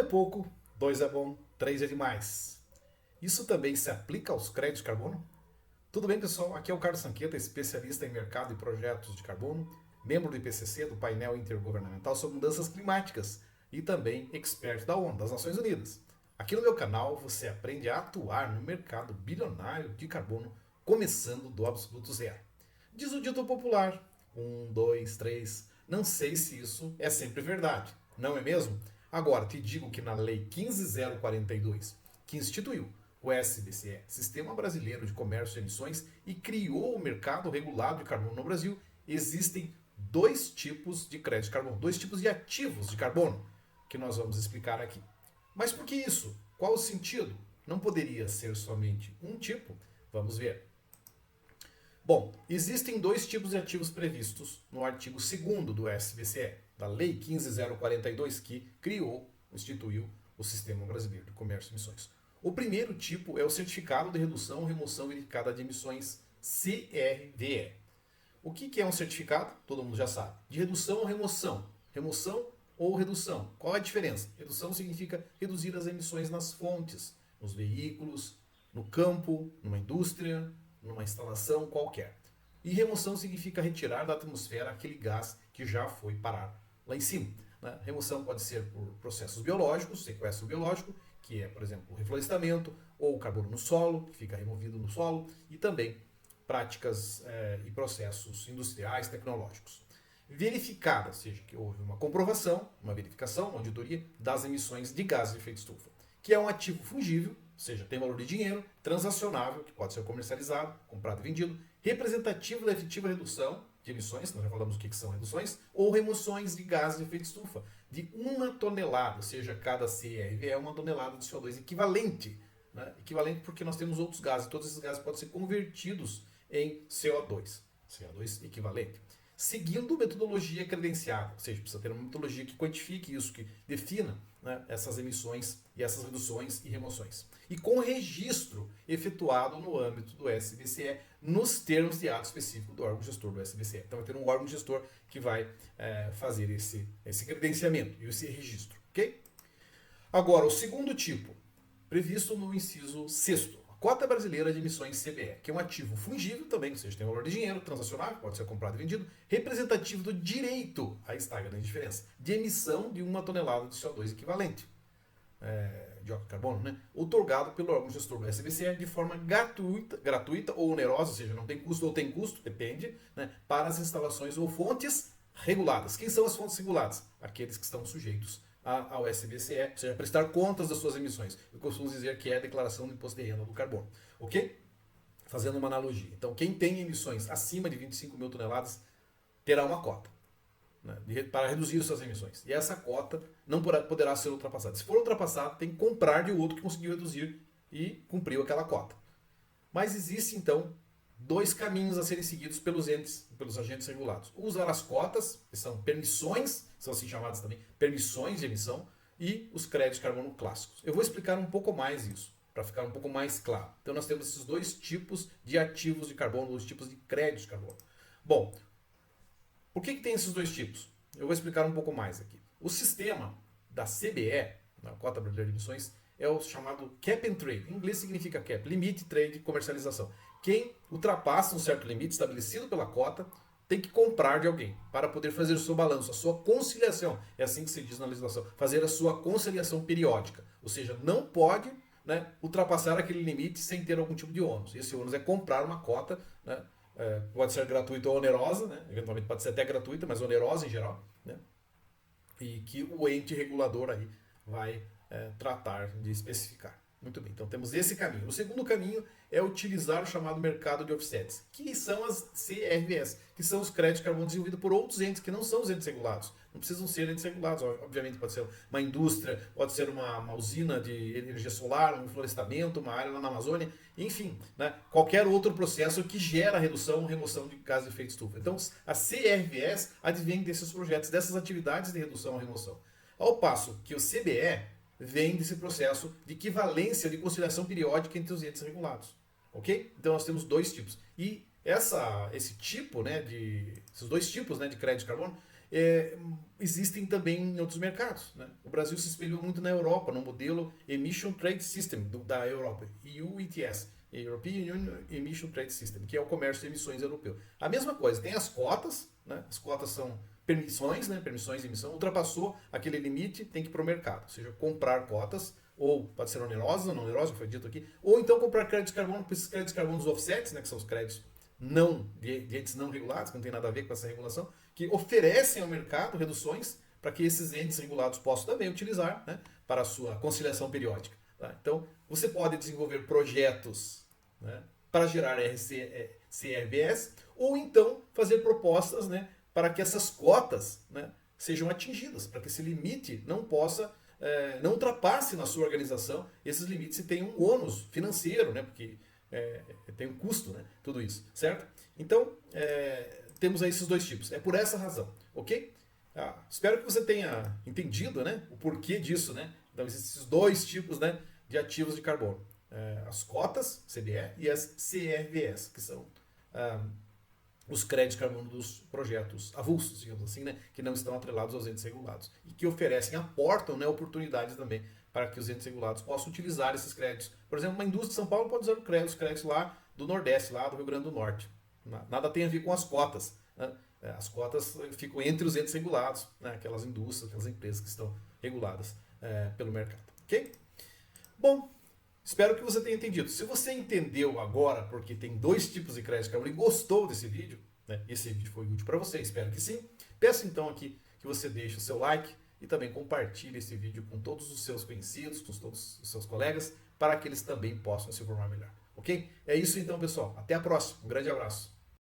pouco, 2 é bom, 3 é demais. Isso também se aplica aos créditos de carbono? Tudo bem, pessoal? Aqui é o Carlos Sanqueta, especialista em mercado e projetos de carbono, membro do IPCC, do painel intergovernamental sobre mudanças climáticas e também expert da ONU, das Nações Unidas. Aqui no meu canal você aprende a atuar no mercado bilionário de carbono, começando do absoluto zero. Diz o dito popular: 1, 2, 3. Não sei se isso é sempre verdade, não é mesmo? Agora, te digo que na Lei 15042, que instituiu o SBCE, Sistema Brasileiro de Comércio de Emissões, e criou o mercado regulado de carbono no Brasil, existem dois tipos de crédito de carbono, dois tipos de ativos de carbono, que nós vamos explicar aqui. Mas por que isso? Qual o sentido? Não poderia ser somente um tipo? Vamos ver. Bom, existem dois tipos de ativos previstos no artigo 2º do SBCE, da Lei 15042, que criou, instituiu o Sistema Brasileiro de Comércio e Emissões. O primeiro tipo é o Certificado de Redução ou Remoção Verificada de Emissões, CRVE. O que é um certificado? Todo mundo já sabe. De redução ou remoção. Remoção ou redução. Qual é a diferença? Redução significa reduzir as emissões nas fontes, nos veículos, no campo, numa indústria, numa instalação qualquer. E remoção significa retirar da atmosfera aquele gás que já foi parar lá em cima. Né? Remoção pode ser por processos biológicos, sequestro biológico, que é, por exemplo, o reflorestamento, ou o carbono no solo, que fica removido no solo, e também práticas e processos industriais, tecnológicos. Verificada, ou seja, que houve uma comprovação, uma verificação, uma auditoria das emissões de gases de efeito estufa, que é um ativo fungível, ou seja, tem valor de dinheiro, transacionável, que pode ser comercializado, comprado e vendido, representativo da efetiva redução de emissões, nós já falamos o que são reduções, ou remoções de gases de efeito estufa, de 1 tonelada, ou seja, cada CRV é 1 tonelada de CO2 equivalente. Né? Equivalente porque nós temos outros gases, todos esses gases podem ser convertidos em CO2, CO2 equivalente. Seguindo metodologia credenciada, ou seja, precisa ter uma metodologia que quantifique isso, que defina, né, essas emissões e essas reduções e remoções. E com registro efetuado no âmbito do SBCE, nos termos de ato específico do órgão gestor do SBCE. Então vai ter um órgão gestor que vai fazer esse credenciamento e esse registro. Ok? Agora, o segundo tipo, previsto no inciso 6º, Cota Brasileira de Emissões CBE, que é um ativo fungível também, ou seja, tem valor de dinheiro, transacionável, pode ser comprado e vendido, representativo do direito, aí está a grande diferença, de emissão de 1 tonelada de CO2 equivalente, de óxido de carbono, né? Otorgado pelo órgão gestor do SBCE de forma gratuita ou onerosa, ou seja, não tem custo ou tem custo, depende, né, para as instalações ou fontes reguladas. Quem são as fontes reguladas? Aqueles que estão sujeitos ao SBCE, ou seja, prestar contas das suas emissões. Eu costumo dizer que é a declaração do imposto de renda do carbono. Ok? Fazendo uma analogia. Então, quem tem emissões acima de 25 mil toneladas terá uma cota, né, para reduzir suas emissões. E essa cota não poderá ser ultrapassada. Se for ultrapassada, tem que comprar de outro que conseguiu reduzir e cumpriu aquela cota. Mas existe, então, dois caminhos a serem seguidos pelos agentes regulados. Usar as cotas, que são permissões, são assim chamadas também, permissões de emissão, e os créditos de carbono clássicos. Eu vou explicar um pouco mais isso, para ficar um pouco mais claro. Então nós temos esses dois tipos de ativos de carbono, dois tipos de créditos de carbono. Bom, por que tem esses dois tipos? Eu vou explicar um pouco mais aqui. O sistema da CBE, da Cota Brasileira de Emissões, é o chamado Cap and Trade. Em inglês significa cap, limite, trade, comercialização. Quem ultrapassa um certo limite estabelecido pela cota tem que comprar de alguém para poder fazer o seu balanço, a sua conciliação. É assim que se diz na legislação. Fazer a sua conciliação periódica. Ou seja, não pode, né, ultrapassar aquele limite sem ter algum tipo de ônus. Esse ônus é comprar uma cota, né, pode ser gratuita ou onerosa, né, eventualmente pode ser até gratuita, mas onerosa em geral, né, e que o ente regulador aí vai tratar de especificar. Muito bem, então temos esse caminho. O segundo caminho é utilizar o chamado mercado de offsets, que são as CRVs, que são os créditos de carbono desenvolvidos por outros entes que não são os entes regulados. Não precisam ser entes regulados, obviamente pode ser uma indústria, pode ser uma usina de energia solar, um florestamento, uma área lá na Amazônia, enfim, né, qualquer outro processo que gera redução ou remoção de gases de efeito estufa. Então as CRVs advêm desses projetos, dessas atividades de redução ou remoção. Ao passo que o CBE vem desse processo de equivalência de conciliação periódica entre os entes regulados. Ok? Então nós temos dois tipos. E esses dois tipos, né, de crédito de carbono, existem também em outros mercados, né? O Brasil se espelhou muito na Europa, no modelo Emission Trade System da Europa, EU ETS, European Union Emission Trade System, que é o comércio de emissões europeu. A mesma coisa, tem as cotas, né? As cotas são permissões, né? Permissões de emissão, ultrapassou aquele limite, tem que ir para o mercado, ou seja, comprar cotas, ou pode ser onerosa, não onerosa, que foi dito aqui, ou então comprar créditos de carbono, esses créditos de carbono dos offsets, né? Que são os créditos de entes não regulados, que não tem nada a ver com essa regulação, que oferecem ao mercado reduções para que esses entes regulados possam também utilizar, né, para a sua conciliação periódica. Tá? Então, você pode desenvolver projetos, né, para gerar CRBS, ou então fazer propostas, né, para que essas cotas, né, sejam atingidas, para que esse limite não possa, não ultrapasse na sua organização esses limites e tenha um ônus financeiro, né, porque tem um custo, né, tudo isso, certo? Então, temos aí esses dois tipos. É por essa razão, ok? Espero que você tenha entendido, né, o porquê disso, né? Então, existem esses dois tipos, né, de ativos de carbono. As cotas, CBE, e as CRVS, que são os créditos de carbono dos projetos avulsos, digamos assim, né, que não estão atrelados aos entes regulados e que oferecem, aportam, né, oportunidades também para que os entes regulados possam utilizar esses créditos. Por exemplo, uma indústria de São Paulo pode usar os créditos lá do Nordeste, lá do Rio Grande do Norte. Nada tem a ver com as cotas, né? As cotas ficam entre os entes regulados, né? Aquelas indústrias, aquelas empresas que estão reguladas pelo mercado. Ok? Bom, espero que você tenha entendido. Se você entendeu agora, porque tem dois tipos de crédito de carbono e gostou desse vídeo, né? Esse vídeo foi útil para você, espero que sim. Peço então aqui que você deixe o seu like e também compartilhe esse vídeo com todos os seus conhecidos, com todos os seus colegas, para que eles também possam se informar melhor. Ok? É isso então, pessoal. Até a próxima. Um grande abraço.